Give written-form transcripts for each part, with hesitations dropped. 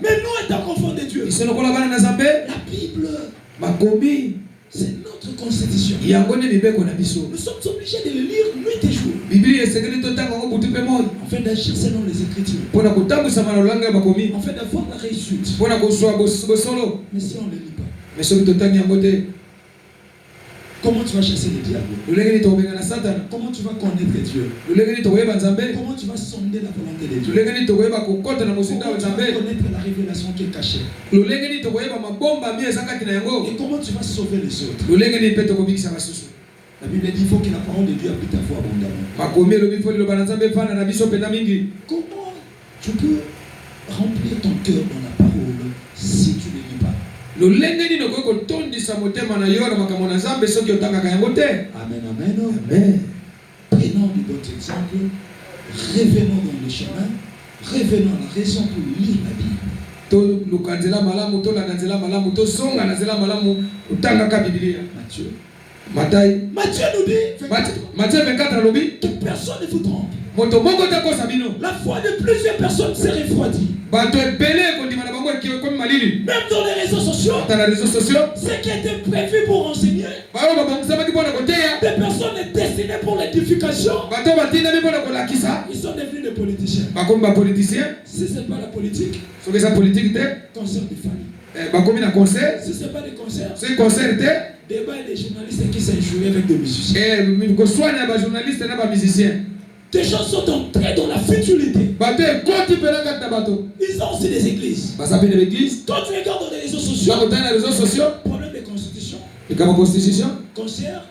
Mais nous étant enfants de Dieu, la Bible, c'est notre constitution. Nous sommes obligés de le lire nuit et jour, afin d'agir selon les Écritures, afin d'avoir la réussite. Mais si on ne le lit pas, comment tu vas chasser le diable? Comment tu vas connaître Dieu? Comment tu vas sonder la volonté de Dieu? Comment tu vas connaître la révélation qui est cachée? Et comment tu vas sauver les autres? La Bible dit qu'il faut que la parole de Dieu habite ta foi abondamment. Comment tu peux remplir ton cœur dans la parole si tu ne lis pas? Amen, amen. Prenons de d'autres exemples, revenons dans le chemin, revenons à la raison pour lire la Bible. Matthieu nous dit, Matthieu 24 que personne ne vous trompe. La foi de plusieurs personnes s'est refroidie. Même dans les réseaux sociaux, ce qui était prévu pour enseigner, des personnes destinées pour l'édification, ils sont devenus des politiciens. Si ce n'est pas la politique, concert de famille. Si ce n'est pas des concerts, débat des journalistes qui s'injurient avec des musiciens. Des gens sont entrés dans la futilité. Ils ont aussi des églises. Quand tu regardes dans les réseaux sociaux, problème de constitution, concert,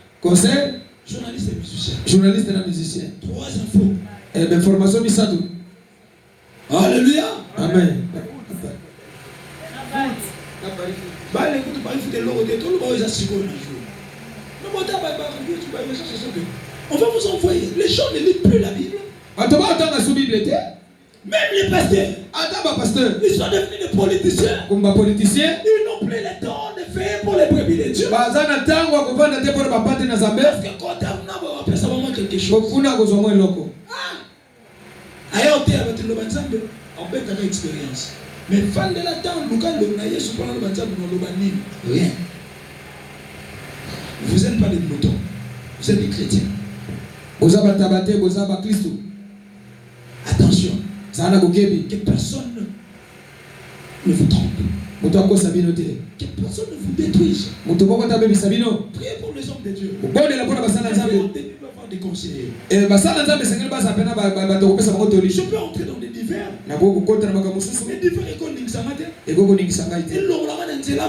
journalistes et musiciens. 3 infos. Alléluia. Amen. On va vous envoyer. Les gens ne lisent plus la Bible. Même les pasteurs, ils sont devenus des politiciens. Ils n'ont plus le temps de faire pour les brebis de Dieu. Parce que quand on a quelque chose, on peut avoir expérience. Mais fan de la temps, rien. Vous n'êtes pas des moutons, vous êtes des chrétiens. Attention, que personne ne vous trompe. Que personne ne vous détruise. Priez pour les hommes de Dieu. Des conseillers. Je peux entrer dans des divers. Les divers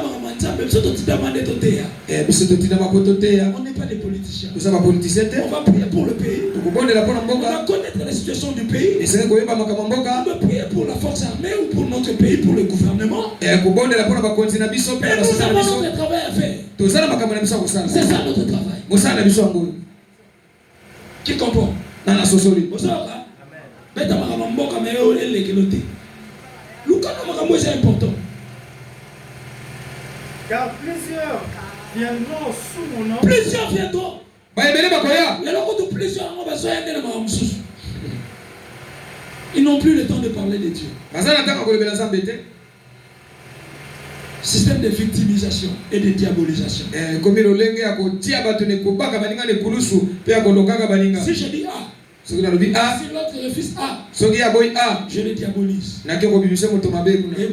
on n'est pas des politiciens. On va prier pour le pays. On va connaître la situation du pays. On va prier pour la force armée ou pour notre pays, pour le gouvernement. Et nous avons notre travail à faire. C'est ça notre travail. Qui comprend? C'est important. Car plusieurs viendront sous mon nom. Plusieurs viendront. Ils n'ont plus le temps de parler de Dieu. Système de victimisation et de diabolisation. Si je dis A, si l'autre refuse A, je le diabolise. Et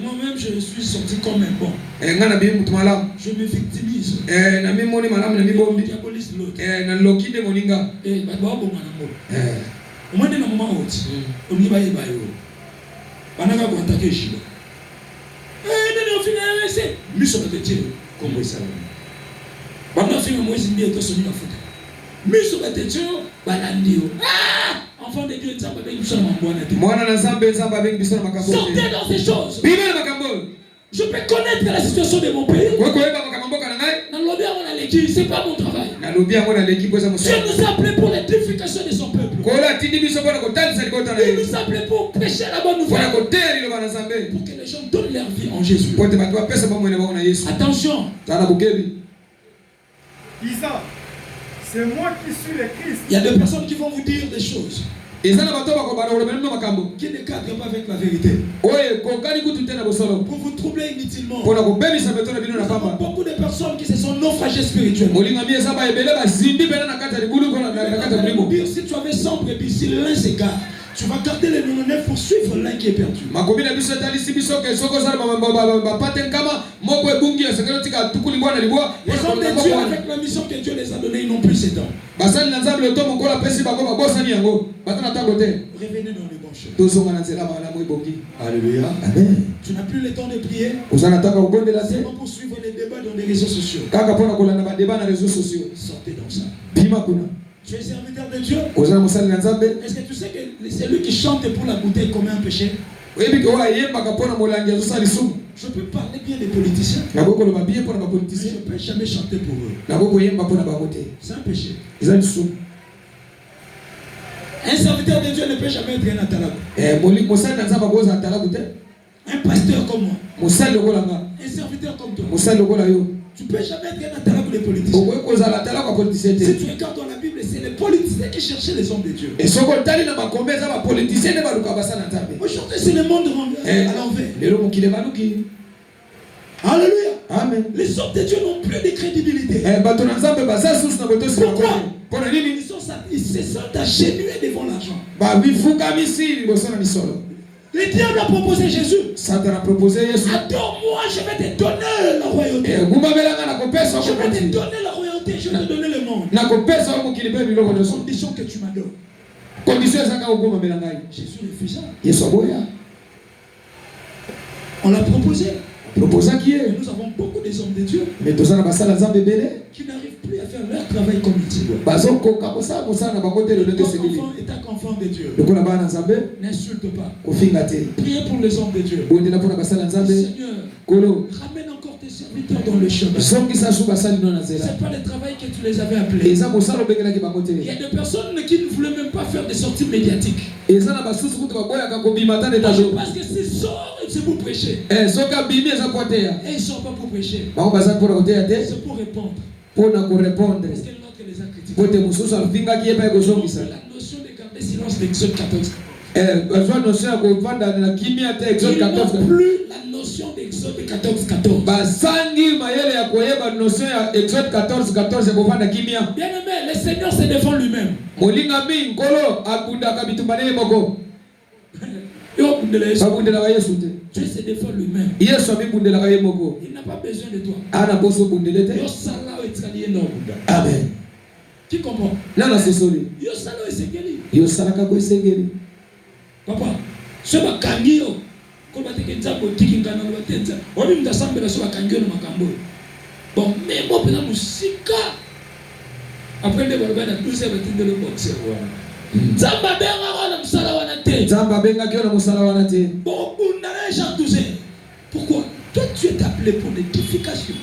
moi-même, je suis sorti comme un bon. Je me victimise. Je diabolise l'autre. Et au moins, dans le moment où on y va, on a attaqué Shiba. Enfant de Dieu, sortez dans ces choses. Je peux connaître la situation de mon pays. C'est pas mon travail. Dieu nous a appelés pour l'édification de son peuple. Il nous a appelés pour prêcher la bonne nouvelle. Pour que les gens donnent leur vie en Jésus. Attention. Isa, c'est moi qui suis le Christ. Il y a des personnes qui vont vous dire des choses. Qui ne cadre pas avec la vérité. Pour vous troubler inutilement. Nous avons beaucoup de personnes qui se sont naufragées spirituellement. Si tu avais 100 brebis, si l'un s'égare, tu vas garder les 99 pour suivre l'un qui est perdu. Les hommes de Dieu, avec la mission que Dieu les a donnée, ils n'ont plus ces temps. Revenez dans le bon chemin. Alléluia. Amen. Tu n'as plus le temps de prier. Seulement pour suivre les débats dans les réseaux sociaux. Sortez dans ça. Tu es serviteur de Dieu. Est-ce que tu sais que c'est lui qui chante pour la bouteille commet un péché? Je peux parler bien des politiciens. Mais je ne peux jamais chanter pour eux. C'est un péché. Un serviteur de Dieu ne peut jamais être un atalago. Un pasteur comme moi. Un serviteur comme toi. Tu ne peux jamais être un atalago des politiciens. Si tu regardes dans la Bible, c'est les politiciens qui cherchaient les hommes de Dieu. Aujourd'hui, c'est le monde à l'envers. Alléluia. Amen. Les hommes de Dieu n'ont plus de crédibilité. Pourquoi? Ils se sentent agenouillés devant l'argent. Le diable a proposé Jésus. Adore-moi, je vais te donner la royauté. Je vais te donner la royauté, je vais te donner le monde. Condition que tu m'adores. Jésus refusa. On l'a proposé. Nous avons beaucoup des hommes de Dieu qui n'arrivent plus à faire leur travail comme il se doit. État confort de Dieu. N'insulte pas. Priez pour les hommes de Dieu. Seigneur, ramène encore tes serviteurs dans le chemin. Ce n'est pas le travail que tu les avais appelés. Il y a des personnes qui ne voulaient même pas faire des sorties médiatiques. Parce que c'est sort et c'est pour prêcher. Et ils ne sont pas pour prêcher. C'est pour répondre. Parce que l'autre les a critiqués. La notion de garder silence d'Exode 14. Il n'y a plus la notion d'Exode 14. Bien aimé, le Seigneur se défend lui-même. Dieu se défend lui-même. Il n'a pas besoin de toi. Amen. Qui comprend? Papa, ce n'est pas Kangio. Comme tu dis, bon, mais moi, je suis après, je vais le boxer. Zamba pourquoi? Toi tu es appelé pour l'édification.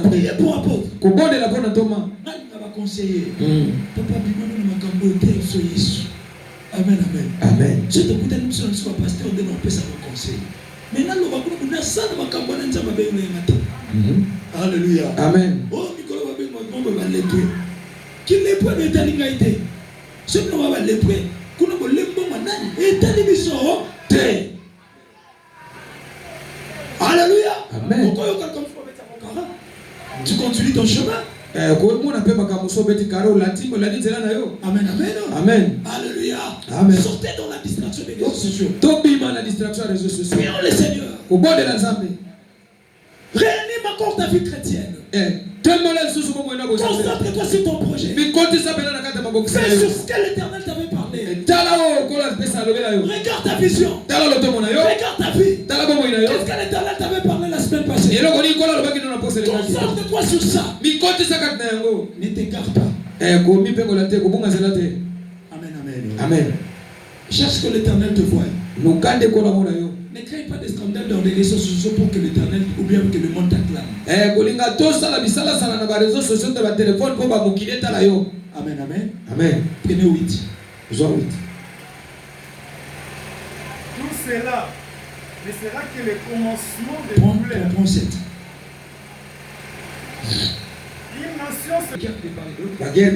Priez pour apôtre. Conseiller. Papa, amen, amen. Amen. Je te écoute, nous sommes pasteur de nos pères, ça conseil. Maintenant, nous alléluia. Amen. Oh, Nicolas, qui les points de Talingaïté. Ce que nous avons les points, qu'on a les bons manani, et Talimiso, alléluia. Amen. Tu continues ton chemin. Amen, amen. Amen. Alléluia. Amen. Sortez dans la distraction des réseaux sociaux. Prions le Seigneur. Au bord de la Zambie. Réanime encore ta vie chrétienne. Concentre-toi sur ton projet. Fais sur ce que l'Éternel t'avait parlé. Regarde ta vision. Regarde ta vie. Qu'est-ce que l'Éternel t'avait parlé la semaine passée? Concentre-toi sur ça. Ne t'égare pas. Amen, amen. Amen. Cherche que l'Éternel te voie. Ne crée pas de scandale dans les réseaux sociaux pour que l'Éternel ou bien que le monde t'acclame. Amen, amen. Amen. Prenez 8. Jean 8. Tout cela ne sera que le commencement de Prends 7. Une nation se... La guerre